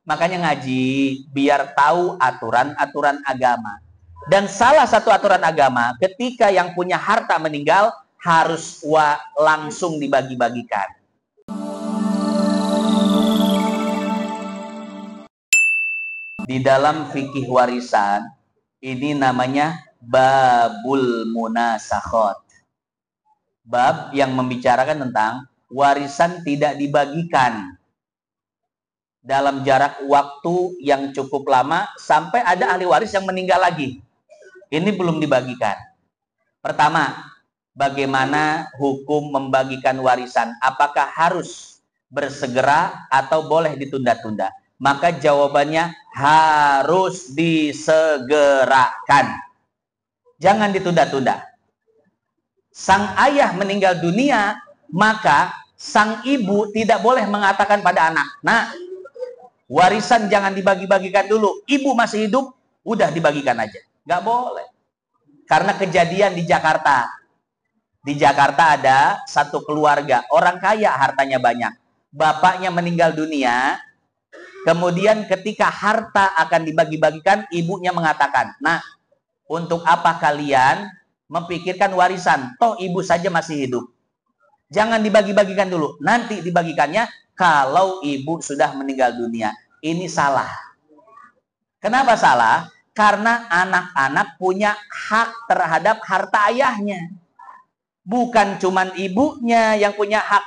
Makanya ngaji biar tahu aturan-aturan agama. Dan salah satu aturan agama, ketika yang punya harta meninggal harus langsung dibagi-bagikan. Di dalam fikih warisan ini namanya babul munasakhot. Bab yang membicarakan tentang warisan tidak dibagikan dalam jarak waktu yang cukup lama sampai ada ahli waris yang meninggal lagi. Ini belum dibagikan. Pertama, bagaimana hukum membagikan warisan? Apakah harus bersegera atau boleh ditunda-tunda? Maka jawabannya harus disegerakan. Jangan ditunda-tunda. Sang ayah meninggal dunia, maka sang ibu tidak boleh mengatakan pada anak, "Nah, warisan jangan dibagi-bagikan dulu. Ibu masih hidup, udah dibagikan aja." Nggak boleh. Karena kejadian di Jakarta. Di Jakarta ada satu keluarga, orang kaya, hartanya banyak. Bapaknya meninggal dunia, kemudian ketika harta akan dibagi-bagikan, ibunya mengatakan, "Nah, untuk apa kalian memikirkan warisan? Toh ibu saja masih hidup. Jangan dibagi-bagikan dulu. Nanti dibagikannya kalau ibu sudah meninggal dunia." Ini salah. Kenapa salah? Karena anak-anak punya hak terhadap harta ayahnya. Bukan cuman ibunya yang punya hak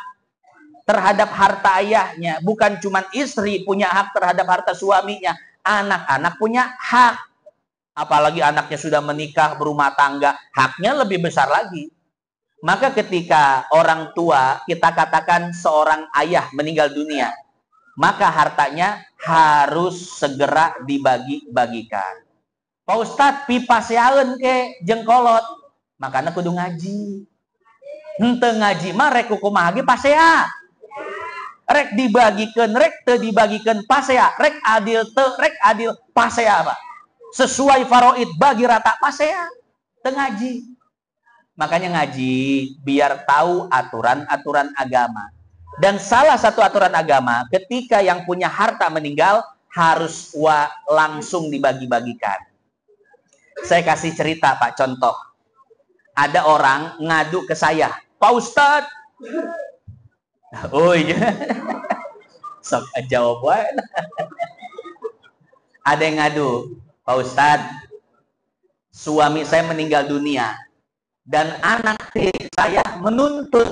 terhadap harta ayahnya. Bukan cuman istri punya hak terhadap harta suaminya. Anak-anak punya hak. Apalagi anaknya sudah menikah, berumah tangga, haknya lebih besar lagi. Maka ketika orang tua, kita katakan seorang ayah meninggal dunia, maka hartanya harus segera dibagi-bagikan. Pak Ustadz, pipa seaeun ke jengkolot, makanya kudu ngaji. Henteu ngaji mah rek kumaha ge pasea. Rek dibagikeun, rek teu dibagikeun pasea, rek adil teu, rek adil pasea, Pak. Sesuai faraid bagi rata pasea, teu ngaji. Makanya ngaji biar tahu aturan-aturan agama. Dan salah satu aturan agama, ketika yang punya harta meninggal harus langsung dibagi-bagikan. Saya kasih cerita, Pak, contoh. Ada orang ngadu ke saya, "Pak Ustadz." Oh iya. Sok jawab wae. Ada yang ngadu, "Pak Ustadz, suami saya meninggal dunia dan anak saya menuntut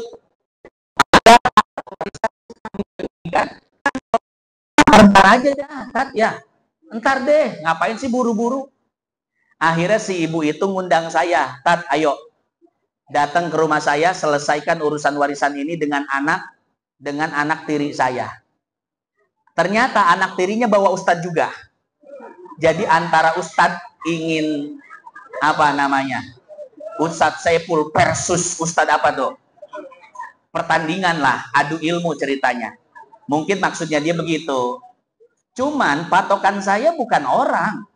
ntar aja dah, ya. Ntar deh, ngapain sih buru-buru?" Akhirnya si ibu itu ngundang saya, "Tat, ayo datang ke rumah saya, selesaikan urusan warisan ini dengan anak tiri saya." Ternyata anak tirinya bawa ustadz juga. Jadi antara ustadz ingin Ustadz Saiful versus Ustadz apa tuh? Pertandingan lah, adu ilmu ceritanya. Mungkin maksudnya dia begitu. Cuman patokan saya bukan orang.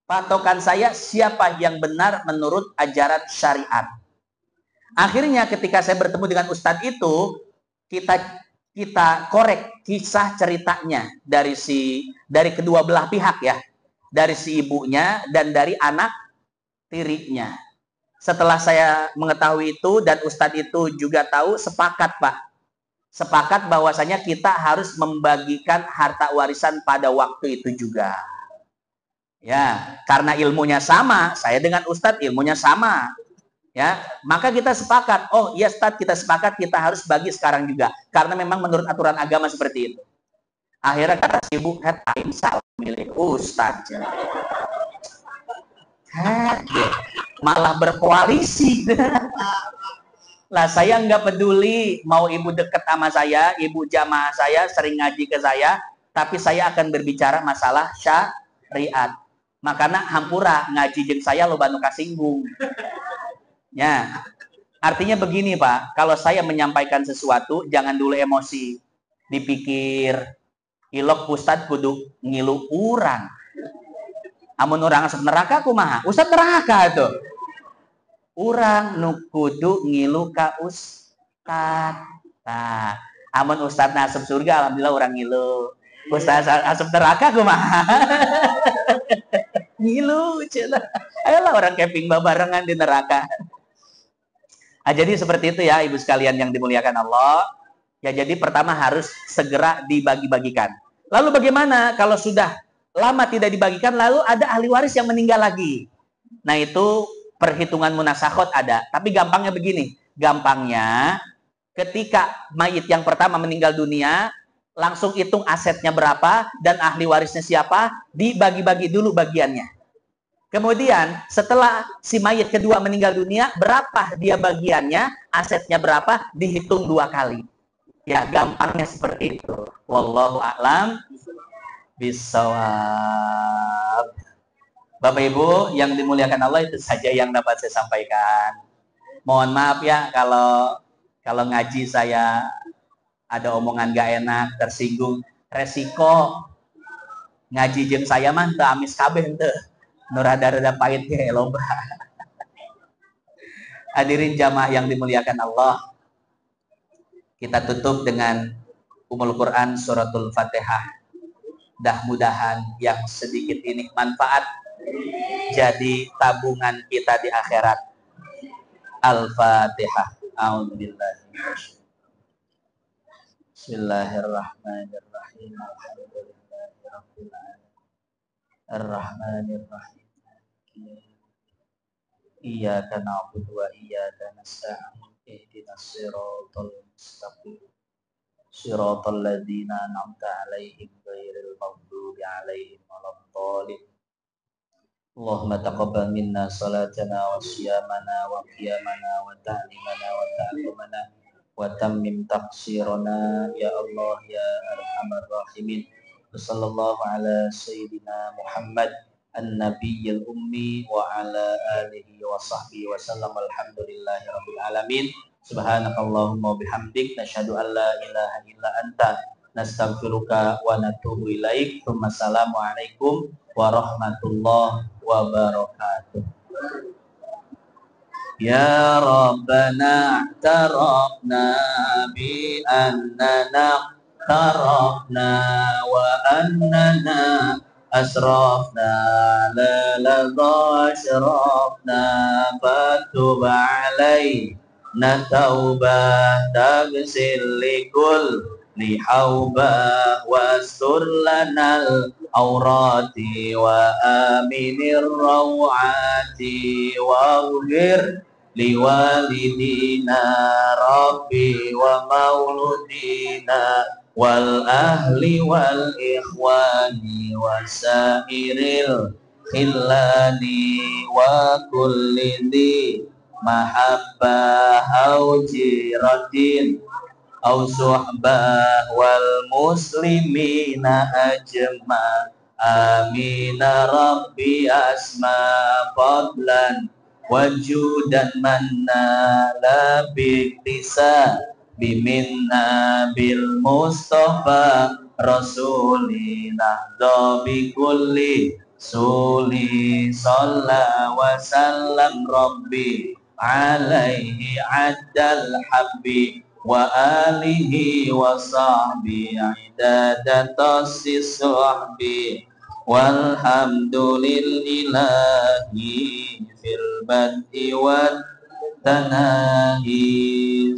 Patokan saya siapa yang benar menurut ajaran syariat. Akhirnya ketika saya bertemu dengan Ustadz itu, kita korek kisah ceritanya dari kedua belah pihak ya. Dari si ibunya dan dari anak tirinya. Setelah saya mengetahui itu dan Ustadz itu juga tahu, sepakat, Pak. Sepakat bahwasanya kita harus membagikan harta warisan pada waktu itu juga. Ya, karena ilmunya sama, saya dengan Ustadz ilmunya sama. Ya, maka kita sepakat, oh iya Ustadz, kita sepakat kita harus bagi sekarang juga. Karena memang menurut aturan agama seperti itu. Akhirnya kata si ibu, "Katain salah milih Ustadz." Malah berkoalisi. Lah saya nggak peduli mau ibu dekat sama saya, ibu jamaah saya, sering ngaji ke saya, tapi saya akan berbicara masalah syariat. Makanya hampura ngaji jeung saya loba nu kasinggung. Ya. Artinya begini, Pak, kalau saya menyampaikan sesuatu jangan dulu emosi. Dipikir ilok Ustadz kudu ngilu urang. Amun urang asup neraka kumaha? Ustadz neraka tuh. Urang nu kudu ngilu ka Ustadz. Nah, amun Ustadz asup surga alhamdulillah urang ngilu. Ustaz asup neraka kumaha. Ngilu cenah. Ayolah orang camping barengan di neraka. Nah, jadi seperti itu ya ibu sekalian yang dimuliakan Allah. Ya jadi pertama harus segera dibagi-bagikan. Lalu bagaimana kalau sudah lama tidak dibagikan lalu ada ahli waris yang meninggal lagi? Nah itu perhitungan munasakhot ada. Tapi gampangnya begini. Gampangnya ketika mayit yang pertama meninggal dunia, langsung hitung asetnya berapa dan ahli warisnya siapa, dibagi-bagi dulu bagiannya. Kemudian setelah si mayit kedua meninggal dunia, berapa dia bagiannya, asetnya berapa, dihitung 2 kali. Ya gampangnya seperti itu. Wallahu a'lam bishawab. Bapak Ibu yang dimuliakan Allah, itu saja yang dapat saya sampaikan. Mohon maaf ya kalau ngaji saya ada omongan gak enak, tersinggung. Resiko ngaji jeung saya mah teu amis kabeh teu. Nu rada-rada pahit ge loba. Hadirin jamaah yang dimuliakan Allah. Kita tutup dengan Ummul Quran suratul Fatihah. Mudah-mudahan yang sedikit ini manfaat jadi tabungan kita di akhirat. Al-Fatihah. A'udzubillah. Bismillahirrahmanirrahim. Alhamdulillahirabbil alamin. Ar-Rahmanirrahim. Iyyaka na'budu wa iyyaka nasta'in. Ihdinas siratal mustaqim. Siratal ladzina an'amta 'alaihim ghairil maghdubi 'alaihim waladdallin. Allahumma taqabbal minna salatana wa siyamana wa qiyamana wa ta'limana wa ta'allumana wa tammim taqsirana ya Allah ya arhamar rahimin. Sallallahu ala sayyidina Muhammad an-nabiyyil ummi wa ala alihi wa sahbihi wa sallam. Alhamdulillahi rabbil alamin. Subhanakallahumma bihamdik nasyhadu an la ilaha illa anta nastaghfiruka wa natubu ilaik. Wassalamu alaikum warahmatullahi wabarakatuh. Ya Rabbana tarafna bi annana tarafna wa annana asrafna la ladha asrafna fatub alaina taubah taghsil likul lihauba wastur lanal aurati wa aminir rawati wa ghir liwalidina rabbi wa mauludina wal ahli wal ikhwani wa sairil khillani wa kulli di mahabbah aujiratin au suhbah wal muslimina ajma amina rabbi asma fadlan wajudan manna la biktisa biminna bil mustafa rasulina dobi kulli suli salla wa sallam rabbi alaihi addal habbi wa alihi wa sahbihi idadatas sahbi walhamdulillahi fil bad'i wat tanahi.